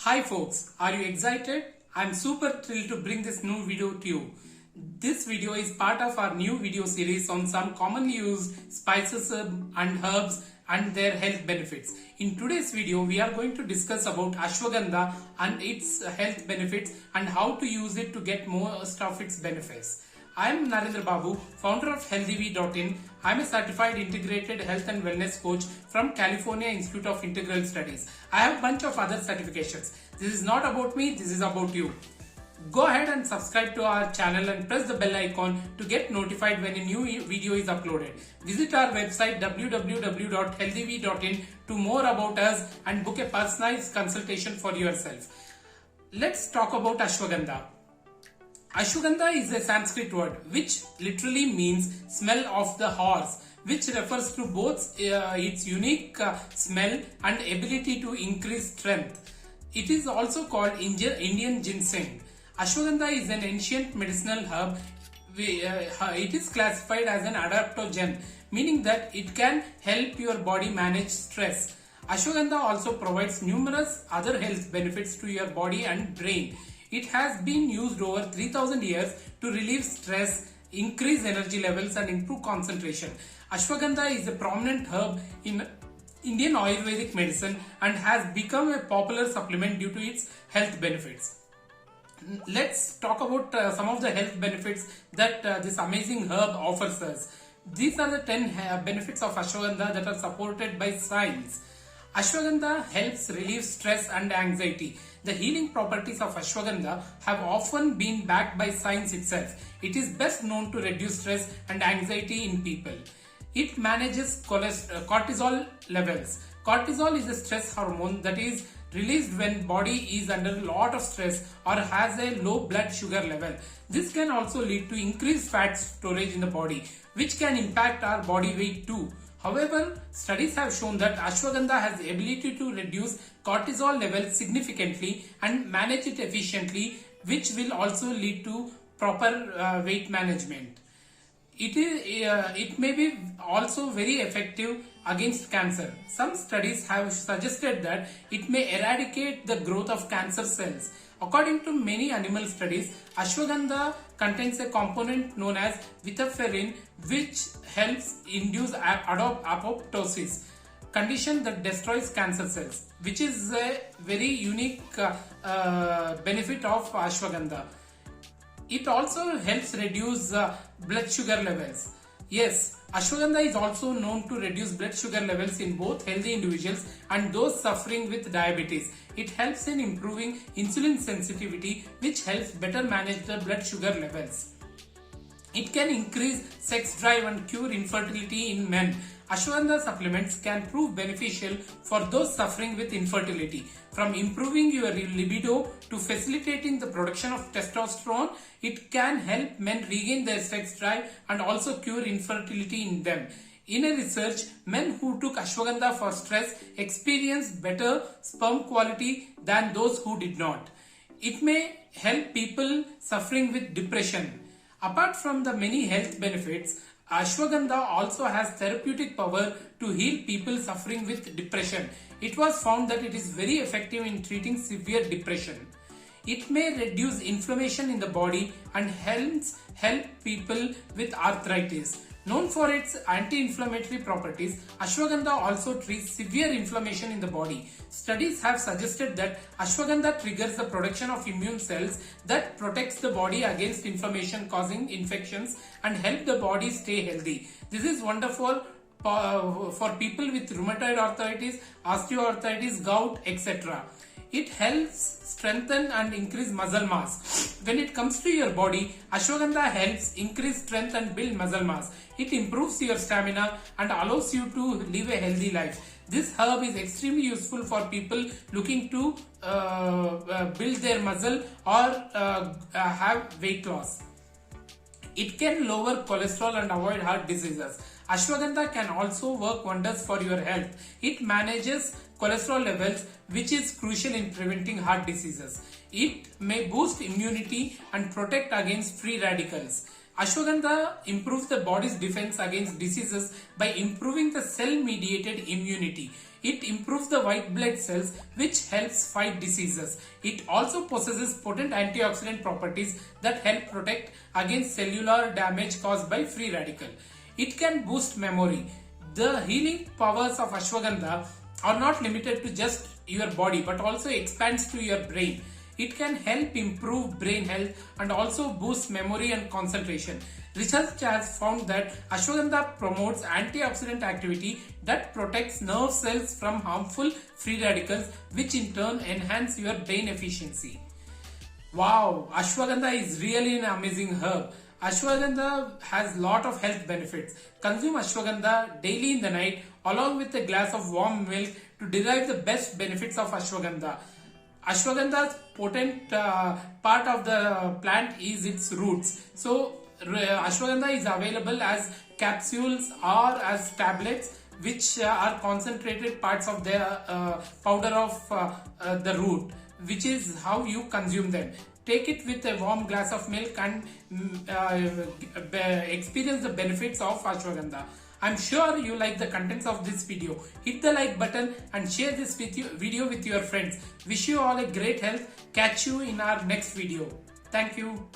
Hi folks, are you excited? I'm super thrilled to bring this new video to you. This video is part of our new video series on some commonly used spices and herbs and their health benefits. In today's video, we are going to discuss about ashwagandha and its health benefits and how to use it to get most of its benefits. I am Narendra Babu, founder of healthyv.in. I am a certified integrated health and wellness coach from California Institute of Integral Studies. I have a bunch of other certifications. This is not about me, this is about you. Go ahead and subscribe to our channel and press the bell icon to get notified when a new video is uploaded. Visit our website www.healthyv.in to more about us and book a personalized consultation for yourself. Let's talk about ashwagandha. Ashwagandha is a Sanskrit word which literally means smell of the horse, which refers to both its unique smell and ability to increase strength. It is also called Indian ginseng. Ashwagandha is an ancient medicinal herb. It is classified as an adaptogen, meaning that it can help your body manage stress. Ashwagandha also provides numerous other health benefits to your body and brain. It has been used over 3000 years to relieve stress, increase energy levels and improve concentration. Ashwagandha is a prominent herb in Indian Ayurvedic medicine and has become a popular supplement due to its health benefits. Let's talk about some of the health benefits that this amazing herb offers us. These are the 10 benefits of ashwagandha that are supported by science. Ashwagandha helps relieve stress and anxiety. The healing properties of ashwagandha have often been backed by science itself. It is best known to reduce stress and anxiety in people. It manages cortisol levels. Cortisol is a stress hormone that is released when body is under a lot of stress or has a low blood sugar level. This can also lead to increased fat storage in the body, which can impact our body weight too. However, studies have shown that ashwagandha has the ability to reduce cortisol levels significantly and manage it efficiently, which will also lead to proper weight management. It may be also very effective against cancer. Some studies have suggested that it may eradicate the growth of cancer cells. According to many animal studies, ashwagandha contains a component known as vitaferin, which helps induce apoptosis, condition that destroys cancer cells, which is a very unique benefit of ashwagandha. It also helps reduce blood sugar levels. Yes, ashwagandha is also known to reduce blood sugar levels in both healthy individuals and those suffering with diabetes. It helps in improving insulin sensitivity, which helps better manage the blood sugar levels. It can increase sex drive and cure infertility in men. Ashwagandha supplements can prove beneficial for those suffering with infertility. From improving your libido to facilitating the production of testosterone, it can help men regain their sex drive and also cure infertility in them. In a research, men who took ashwagandha for stress experienced better sperm quality than those who did not. It may help people suffering with depression. Apart from the many health benefits, ashwagandha also has therapeutic power to heal people suffering with depression. It was found that it is very effective in treating severe depression. It may reduce inflammation in the body and help people with arthritis. Known for its anti-inflammatory properties, ashwagandha also treats severe inflammation in the body. Studies have suggested that ashwagandha triggers the production of immune cells that protects the body against inflammation causing infections and help the body stay healthy. This is wonderful for people with rheumatoid arthritis, osteoarthritis, gout, etc. It helps strengthen and increase muscle mass. When it comes to your body, ashwagandha helps increase strength and build muscle mass. It improves your stamina and allows you to live a healthy life. This herb is extremely useful for people looking to build their muscle or have weight loss. It can lower cholesterol and avoid heart diseases. Ashwagandha can also work wonders for your health. It manages cholesterol levels, which is crucial in preventing heart diseases. It may boost immunity and protect against free radicals. Ashwagandha improves the body's defense against diseases by improving the cell-mediated immunity. It improves the white blood cells, which helps fight diseases. It also possesses potent antioxidant properties that help protect against cellular damage caused by free radical. It can boost memory. The healing powers of ashwagandha are not limited to just your body but also expands to your brain. It can help improve brain health and also boost memory and concentration. Research has found that ashwagandha promotes antioxidant activity that protects nerve cells from harmful free radicals, which in turn enhance your brain efficiency. Wow, ashwagandha is really an amazing herb. Ashwagandha has lot of health benefits. Consume ashwagandha daily in the night along with a glass of warm milk to derive the best benefits of ashwagandha. Ashwagandha's potent part of the plant is its roots. So ashwagandha is available as capsules or as tablets, which are concentrated parts of the powder of the root, which is how you consume them. Take it with a warm glass of milk and experience the benefits of ashwagandha. I'm sure you like the contents of this video. Hit the like button and share this video with your friends. Wish you all a great health. Catch you in our next video. Thank you.